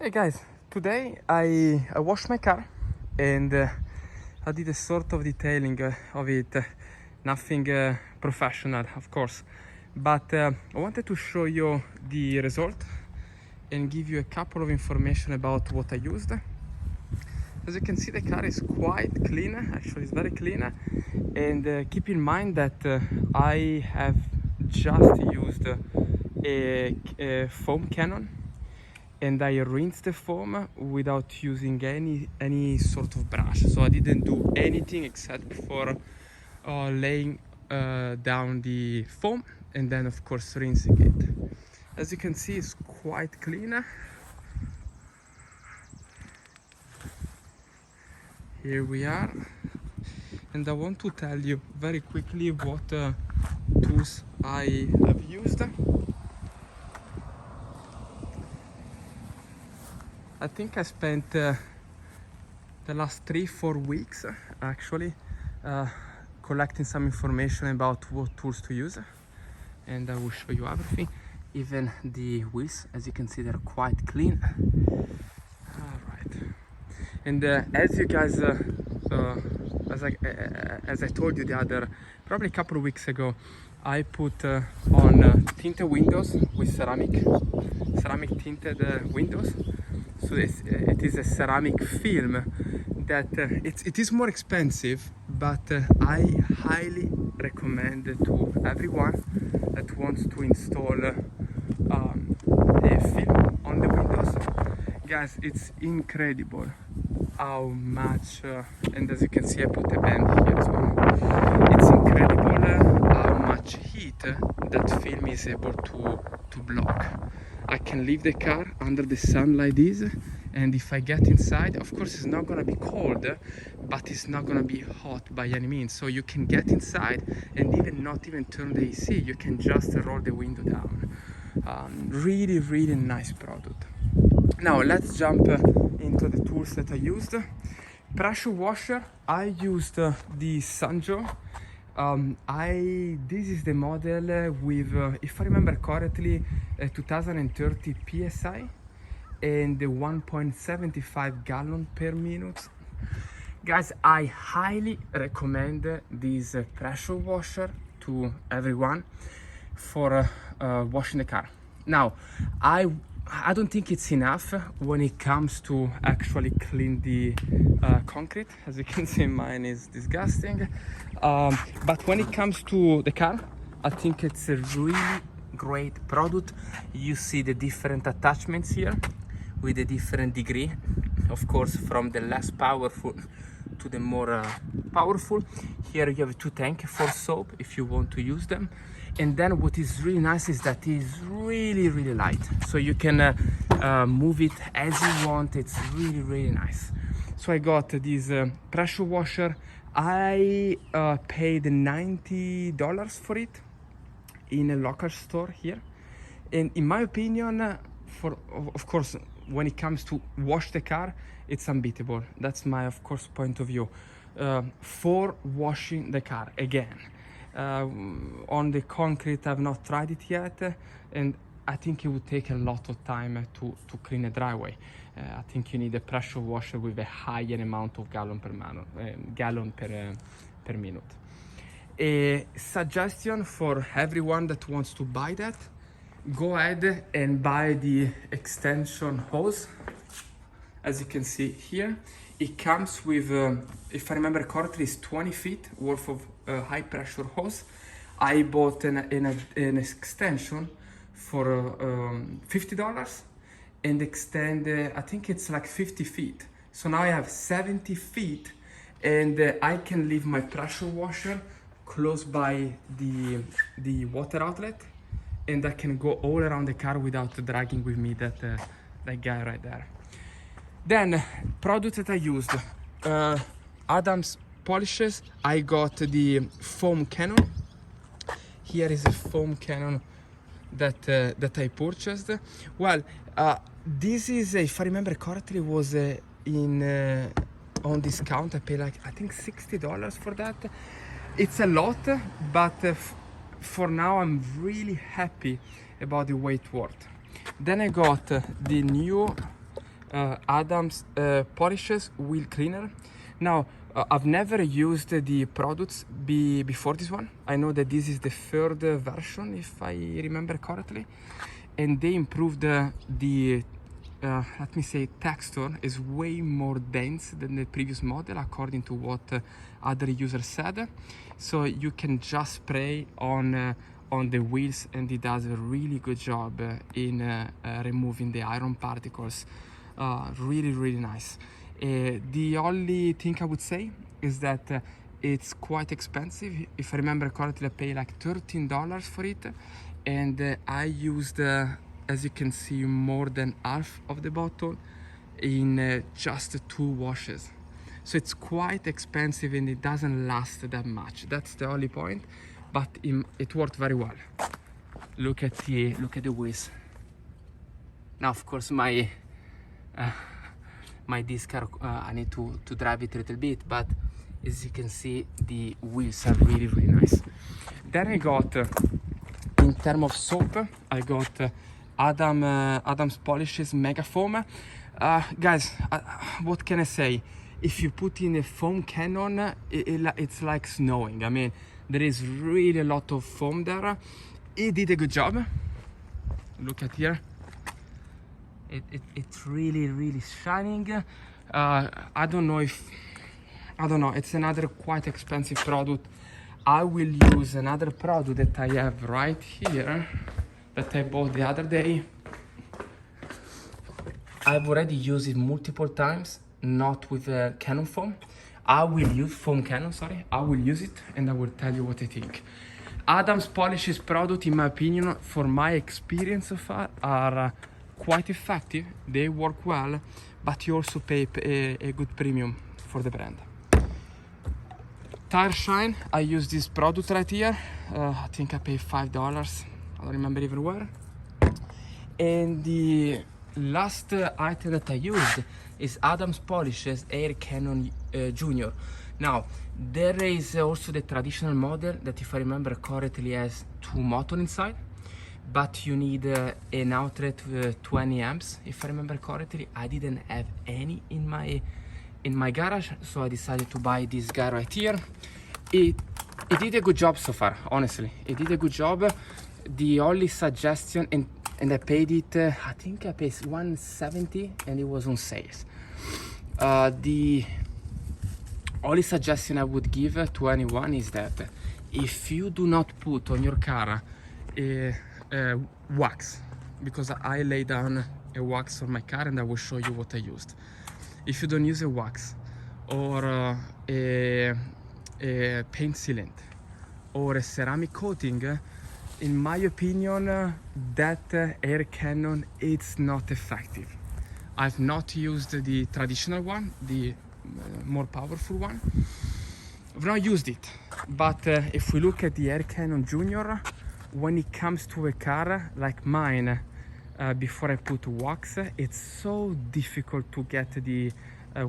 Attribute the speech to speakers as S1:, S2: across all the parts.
S1: Hey guys, today I washed my car and I did a sort of detailing of it. Nothing professional, of course, but I wanted to show you the result and give you a couple of information about what I used. As you can see, the car is quite clean, actually it's very clean, and keep in mind that I have just used a foam cannon, and I rinsed the foam without using any sort of brush. So I didn't do anything except for laying down the foam and then of course rinsing it. As you can see, it's quite clean. Here we are, and I want to tell you very quickly what tools I have used. I think I spent the last 3-4 weeks actually collecting some information about what tools to use, and I will show you everything, even the wheels. As you can see, they're quite clean. Alright, and as you guys as I told you the other probably a couple of weeks ago, I put on tinted windows with ceramic tinted windows. So it is a ceramic film that it is more expensive, but I highly recommend to everyone that wants to install a film on the windows. Guys, it's incredible how much, and as you can see I put a band here as well, it's incredible how much heat that film is able to block. I can leave the car under the sun like this, and if I get inside, of course it's not gonna be cold, but it's not gonna be hot by any means. So you can get inside and not even turn the AC, you can just roll the window down. Really nice product. Now let's jump into the tools that I used. Pressure washer, I used the Sunjoe. This is the model with, if I remember correctly, 2030 psi and 1.75 gallon per minute. Guys, I highly recommend this pressure washer to everyone for washing the car. Now, I don't think it's enough when it comes to actually clean the concrete. As you can see, mine is disgusting. But when it comes to the car, I think it's a really great product. You see the different attachments here with a different degree, of course, from the less powerful to the more powerful. Here you have 2 tanks for soap if you want to use them. And then what is really nice is that it is really light, so you can move it as you want. It's really nice. So I got this pressure washer. I paid $90 for it in a local store here, and in my opinion, of course, when it comes to wash the car, it's unbeatable. That's my, of course, point of view. For washing the car again, on the concrete, I've not tried it yet, and I think it would take a lot of time to clean a driveway. I think you need a pressure washer with a higher amount of gallon per minute. A suggestion for everyone that wants to buy that: go ahead and buy the extension hose. As you can see here, it comes with, if I remember correctly, it's 20 feet worth of high pressure hose. I bought an extension for $50 and extend, I think it's like 50 feet. So now I have 70 feet, and I can leave my pressure washer close by the water outlet, and I can go all around the car without dragging with me that guy right there. Then products that I used, Adams polishes. I got the foam cannon. Here is a foam cannon that I purchased. Well, this is, if I remember correctly, was on discount. I paid like, I think $60 for that. It's a lot, but for now I'm really happy about the way it worked. Then I got the new Adams Polishes Wheel Cleaner. Now, I've never used the products before this one. I know that this is the third version, if I remember correctly, and they improved the let me say, texture is way more dense than the previous model, according to what other users said. So you can just spray on the wheels, and it does a really good job in removing the iron particles. Really nice. The only thing I would say is that it's quite expensive. If I remember correctly, I paid like $13 for it, and I used as you can see, more than half of the bottle in just 2 washes. So it's quite expensive and it doesn't last that much. That's the only point, but it worked very well. Look at the wheels. Now, of course, my disc car, I need to drive it a little bit, but as you can see, the wheels are really nice. Then I got, in terms of soap, I got Adams Polishes Mega Foam. Guys, what can I say? If you put in a foam cannon, it's like snowing. I mean, there is really a lot of foam there. It did a good job. Look at here. It's really shining. I don't know, it's another quite expensive product. I will use another product that I have right here that I bought the other day. I've already used it multiple times, not with cannon foam. I will use foam cannon, sorry. I will use it and I will tell you what I think. Adams Polishes product, in my opinion, for my experience so far, are quite effective. They work well, but you also pay a good premium for the brand. Tire Shine, I use this product right here. I think I paid $5. I don't remember even where. And the last item that I used is Adams Polishes Air Cannon Junior. Now, there is also the traditional model that, if I remember correctly, has 2 motors inside, but you need an outlet with 20 amps, if I remember correctly. I didn't have any in my garage, so I decided to buy this guy right here. It did a good job so far, honestly. It did a good job. The only suggestion, and I paid it, I think I paid $170 and it was on sales. The only suggestion I would give to anyone is that if you do not put on your car wax, because I lay down a wax on my car and I will show you what I used. If you don't use a wax or a paint sealant or a ceramic coating, in my opinion, that air cannon, it's not effective. I've not used the traditional one, the more powerful one. I've not used it, but if we look at the Air Cannon Junior, when it comes to a car like mine, before I put wax, it's so difficult to get the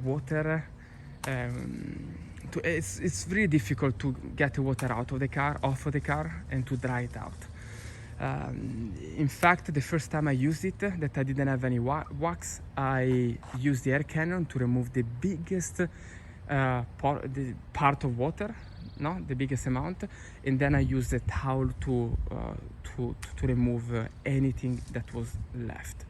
S1: water. It's really difficult to get the water off of the car, and to dry it out. In fact, the first time I used it, that I didn't have any wax, I used the air cannon to remove the biggest part of water, the biggest amount, and then I used a towel to remove anything that was left.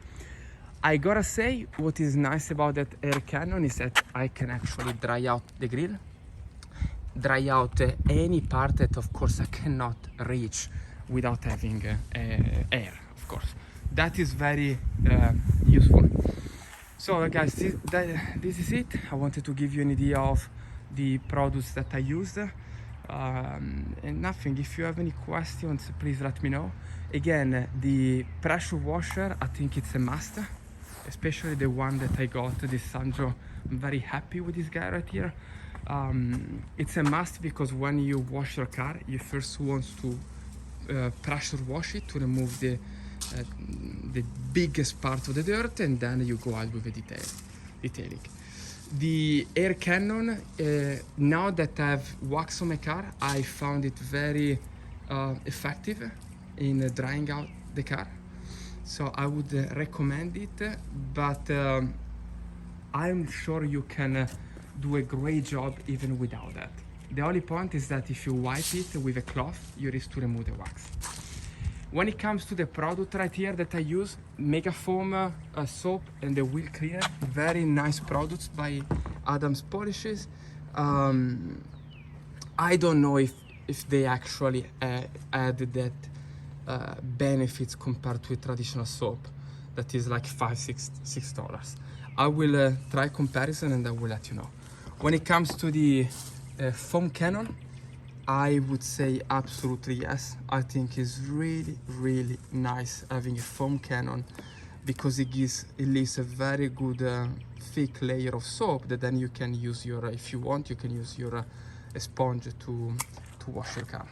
S1: I gotta say, what is nice about that air cannon is that I can actually dry out the grill, dry out any part that, of course, I cannot reach without having air, of course. That is very useful. So guys, this is it. I wanted to give you an idea of the products that I used. And nothing, if you have any questions, please let me know. Again, the pressure washer, I think it's a must, especially the one that I got, the Sunjoe. I'm very happy with this guy right here. It's a must because when you wash your car, you first want to pressure wash it to remove the biggest part of the dirt, and then you go out with the detailing. The air cannon, now that I have wax on my car, I found it very effective in drying out the car. So I would recommend it, but I'm sure you can do a great job even without that. The only point is that if you wipe it with a cloth, you risk to remove the wax. When it comes to the product right here that I use, Mega Foam soap and the wheel cleaner, very nice products by Adams Polishes. I don't know if they actually add that benefits compared to a traditional soap that is like $5-6. I will try comparison and I will let you know. When it comes to the foam cannon, I would say absolutely yes. I think it's really nice having a foam cannon because it leaves a very good thick layer of soap that then you can use your, if you want, you can use your sponge to wash your car.